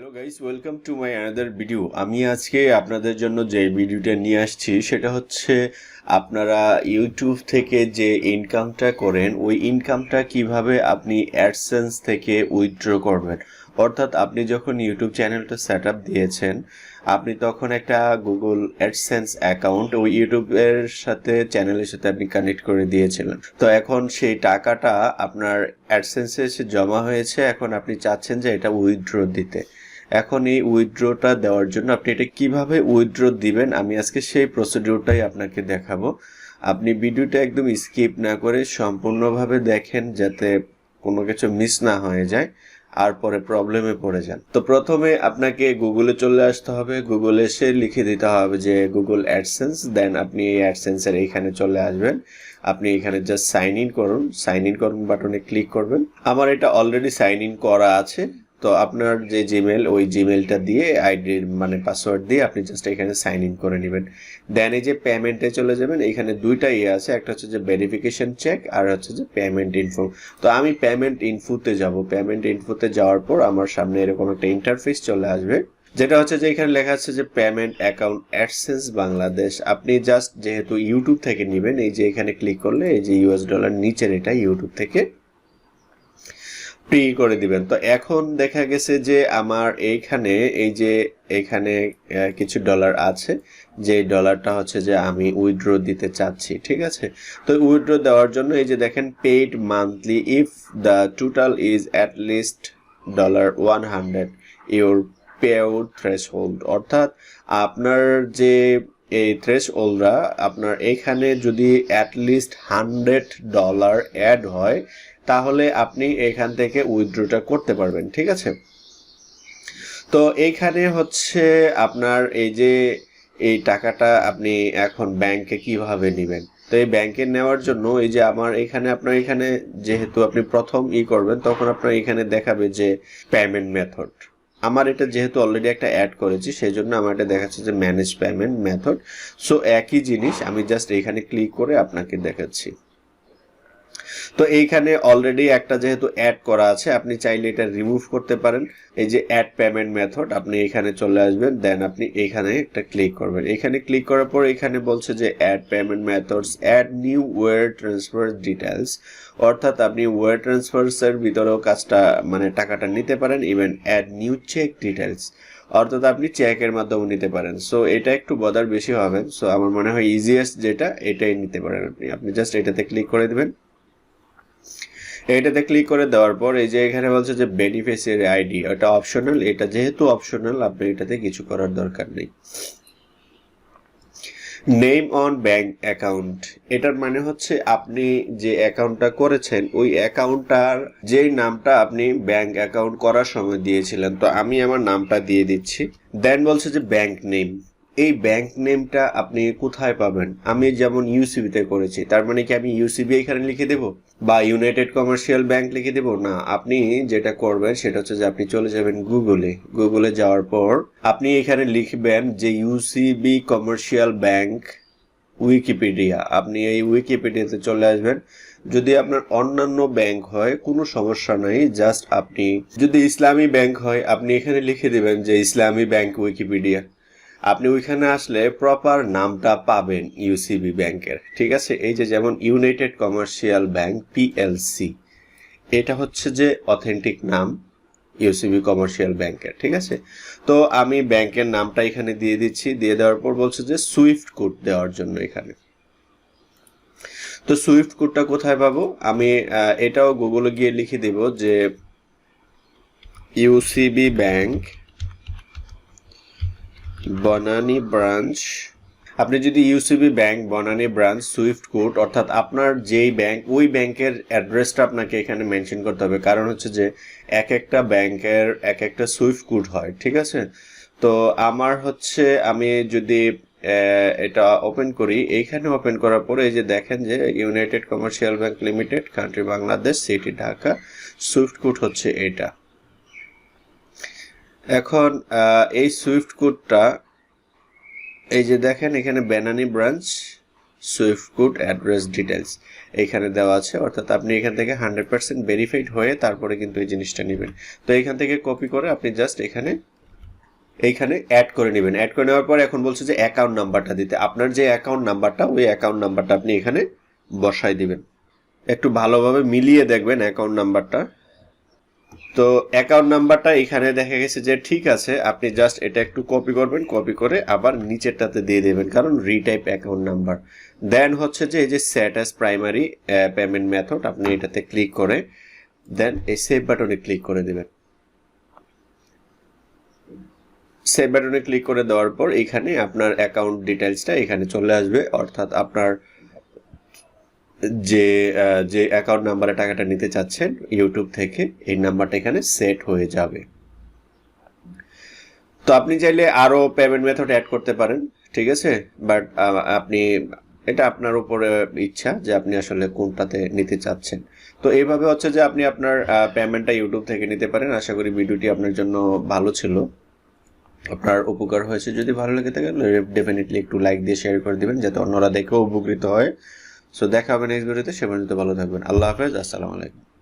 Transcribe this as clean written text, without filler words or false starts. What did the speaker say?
Hello guys, welcome to my another video. আমি আজকে আপনাদের জন্য যে ভিডিওটা নিয়ে আসছি সেটা হচ্ছে আপনারা ইউটিউব থেকে যে ইনকামটা করেন ওই ইনকামটা কিভাবে আপনি অ্যাডসেন্স থেকে উইথড্র করবেন। অর্থাৎ আপনি যখন ইউটিউব চ্যানেলটা সেট আপ দিয়েছেন আপনি তখন একটা গুগল অ্যাডসেন্স অ্যাকাউন্ট ওই ইউটিউবের সাথে চ্যানেলের সাথে আপনি কানেক্ট করে দিয়েছিলেন। তো এখন সেই টাকাটা আপনার অ্যাডসেন্সে এসে জমা হয়েছে, এখন আপনি চাচ্ছেন যে এটা উইথড্র দিতে। এখন এই উইথড্রটা দেওয়ার জন্য আপনি এটা কিভাবে উইথড্র দিবেন আমি আজকে সেই প্রসিডিউরটাই আপনাকে দেখাবো। আপনি ভিডিওটা একদম স্কিপ না করে সম্পূর্ণভাবে দেখেন যাতে কোনো কিছু মিস না হয়ে যায় আর পরে প্রবলেমে পড়ে যান। তো প্রথমে আপনাকে গুগলে চলে আসতে হবে, গুগলে এসে লিখে দিতে হবে যে গুগল অ্যাডসেন্স, দেন আপনি এই অ্যাডসেন্সের এইখানে চলে আসবেন। আপনি এখানে জাস্ট সাইন ইন করুন বাটনে ক্লিক করবেন। আমার এটা অলরেডি সাইন ইন করা আছে, তো আপনার যে জিমেল ওই জিমেলটা দিয়ে আইডি মানে পাসওয়ার্ড দিয়ে আপনি জাস্ট এখানে সাইন ইন করে নেবেন। দেন এই যে পেমেন্টে চলে যাবেন, এখানে দুইটা আছে, একটা হচ্ছে যে ভেরিফিকেশন চেক আর হচ্ছে যে পেমেন্ট ইনফো। তো আমি পেমেন্ট ইনফোতে যাব। পেমেন্ট ইনফোতে যাওয়ার পর আমার সামনে এরকম একটা ইন্টারফেস চলে আসবে, যেটা হচ্ছে যে এখানে লেখা আছে যে পেমেন্ট অ্যাকাউন্ট অ্যাডসেন্স বাংলাদেশ। আপনি জাস্ট যেহেতু ইউটিউব থেকে নেবেন, এই যে এখানে ক্লিক করলে এই যে ইউএস ডলার নিচের এটা ইউটিউব থেকে পে করে দিবেন। তো এখন দেখা গেছে যে আমার এইখানে এই যে এখানে কিছু ডলার আছে, যে ডলারটা হচ্ছে যে আমি উইথড্র দিতে চাচ্ছি, ঠিক আছে। তো উইথড্র দেওয়ার জন্য এই যে দেখেন paid monthly if the total is at least $100 your pay out threshold. অর্থাৎ আপনার যে এই থ্রেশহোল্ডরা আপনার এখানে যদি অ্যাটলিস্ট $100 অ্যাড হয় তাহলে আপনি এখান থেকে উইথড্রটা করতে পারবেন, ঠিক আছে। তো এইখানে হচ্ছে আপনার এই যে এই টাকাটা আপনি এখন ব্যাংকে কিভাবে নেবেন। তো এই ব্যাংকে নেওয়ার জন্য এই যে আমার এখানে আপনার এখানে যেহেতু আপনি প্রথম করবেন তখন আপনার এখানে দেখাবে যে পেমেন্ট মেথড। আমার এটা যেহেতু অলরেডি একটা অ্যাড করেছি সেই জন্য আমার এটা দেখাচ্ছে যে ম্যানেজ পেমেন্ট মেথড। সো একই জিনিস আমি জাস্ট এখানে ক্লিক করে আপনাকে দেখাচ্ছি। তো এইখানে অলরেডি একটা যেহেতু অ্যাড করা আছে আপনি চাইলে এটা রিমুভ করতে পারেন। এই যে অ্যাড পেমেন্ট মেথড, আপনি এখানে চলে আসবেন, দেন আপনি এখানে একটা ক্লিক করবেন। এখানে ক্লিক করার পর এখানে বলছে যে add payment methods, add new wire transfer details. অর্থাৎ আপনি ওয়্যার ট্রান্সফারসের ভিতরেও কাজটা মানে টাকাটা নিতে পারেন। Even add new cheque details, অর্থাৎ আপনি চেকের মাধ্যমে নিতে পারেন। সো এটা একটু বদার বেশি হবে, সো আমার মনে হয় ইজিয়েস্ট যেটা এটাই নিতে পারেন আপনি জাস্ট এটাতে ক্লিক করে দেবেন। এটাতে ক্লিক করে দেওয়ার পর এই যে এখানে বলছে যে বেনিফিশিয়ারি আইডি, এটা অপশনাল। এটা যেহেতু অপশনাল আপনি এটাতে কিছু করার দরকার নেই। নেম অন ব্যাংক অ্যাকাউন্ট, এটার মানে হচ্ছে আপনি যে অ্যাকাউন্টটা করেছেন ওই অ্যাকাউন্টটার যেই নামটা আপনি ব্যাংক অ্যাকাউন্ট করার সময় দিয়েছিলেন। তো আমি আমার নামটা দিয়ে দিচ্ছি। দেন বলছে যে ব্যাংক নেম, এই ব্যাংক নেমটা আপনি কোথায় পাবেন। আমি যেমন ইউসিবি তে করেছি, তার মানে কি আমি ইউসিবি এখানে লিখে দেব বা ইউনাইটেড কমার্শিয়াল ব্যাংক লিখে দেব? না, আপনি যেটা করবেন সেটা হচ্ছে যে আপনি চলে যাবেন গুগলে যাওয়ার পর আপনি এখানে লিখবেন যে ইউসিবি কমার্শিয়াল ব্যাংক উইকিপিডিয়া। আপনি এই উইকিপিডিয়াতে চলে আসবেন। যদি আপনার অন্যান্য ব্যাংক হয় কোনো সমস্যা নাই, জাস্ট আপনি যদি ইসলামী ব্যাংক হয় আপনি এখানে লিখে দিবেন যে ইসলামী ব্যাংক উইকিপিডিয়া। আপনি ওইখানে আসলে প্রপার নামটা পাবেন ইউসিবি ব্যাংকের, ঠিক আছে। এই যে যেমন ইউনাইটেড কমার্শিয়াল ব্যাংক পিএলসি, এটা হচ্ছে যে অথেন্টিক নাম ইউসিবি কমার্শিয়াল ব্যাংকের, ঠিক আছে। তো আমি ব্যাংকের নামটা এখানে দিয়ে দিচ্ছি। দিয়ে দেওয়ার পর বলছে যে সুইফট কোড দেওয়ার জন্য এখানে। তো সুইফট কোডটা কোথায় পাবো? আমি এটাও গুগলে গিয়ে লিখে দেব যে ইউসিবি ব্যাংক বনানী ব্রাঞ্চ। আপনি যদি UCB bank Banani branch swift code, অর্থাৎ আপনার যেই ব্যাংক ওই ব্যাংকের অ্যাড্রেসটা আপনাকে এখানে মেনশন করতে হবে, কারণ হচ্ছে যে এক একটা ব্যাংকের এক একটা সুইফট কোড হয়, ঠিক আছে। তো আমার হচ্ছে আমি যদি এটা ওপেন করি, এইখানে ওপেন করার পরে এই যে দেখেন যে United commercial bank limited, country Bangladesh, city Dhaka, Swift code হচ্ছে এটা। এখন এই সুইফট কোডটা এই যে দেখেন এখানে Banani branch swift code address details এখানে দেওয়া আছে, অর্থাৎ আপনি এখান থেকে 100% ভেরিফাইড হয়ে তারপরে কিন্তু এই জিনিসটা নেবেন। তো এখান থেকে কপি করে আপনি জাস্ট এখানে এইখানে অ্যাড করে নেবেন। অ্যাড করে নেওয়ার পর এখন বলছে যে অ্যাকাউন্ট নাম্বারটা দিতে, আপনার যে অ্যাকাউন্ট নাম্বারটা ওই অ্যাকাউন্ট নাম্বারটা আপনি এখানে বসাই দিবেন। একটু ভালোভাবে মিলিয়ে দেখবেন অ্যাকাউন্ট নাম্বারটা। তো অ্যাকাউন্ট নাম্বারটা এখানে দেখা গেছে যে ঠিক আছে, আপনি জাস্ট এটা একটু কপি করবেন, কপি করে আবার নিচেরটাতে দিয়ে দেবেন, কারণ রিটাইপ অ্যাকাউন্ট নাম্বার। দেন হচ্ছে যে এই যে set as primary payment method, আপনি এটাতে ক্লিক করে দেন এই সেভ বাটনে ক্লিক করে দেবেন। সেভ বাটনে ক্লিক করে দেওয়ার পর এখানে আপনার অ্যাকাউন্ট ডিটেলসটা এখানে চলে আসবে, অর্থাৎ আপনার যে যে অ্যাকাউন্ট নাম্বারে টাকাটা নিতে চাচ্ছেন ইউটিউব থেকে, এই নাম্বারটা এখানে সেট হয়ে যাবে। তো আপনি চাইলে আরো পেমেন্ট মেথড অ্যাড করতে পারেন, ঠিক আছে, বাট আপনি এটা আপনার উপরে ইচ্ছা যে আপনি আসলে কোনটাতে নিতে চাচ্ছেন। তো এইভাবে হচ্ছে যে আপনি আপনার পেমেন্টটা ইউটিউব থেকে নিতে পারেন। আশা করি ভিডিওটি আপনার জন্য ভালো ছিল, আপনার উপকার হয়েছে। যদি ভালো লেগে থাকে ডেফিনেটলি একটু লাইক দিয়ে শেয়ার করে দিবেন, যাতে অন্যরা দেখেও উপকৃত হয়। সো দেখা হবে নেক্সট ভিডিওতে। সে পর্যন্ত ভালো থাকবেন। আল্লাহ হাফেজ, আসসালামু আলাইকুম।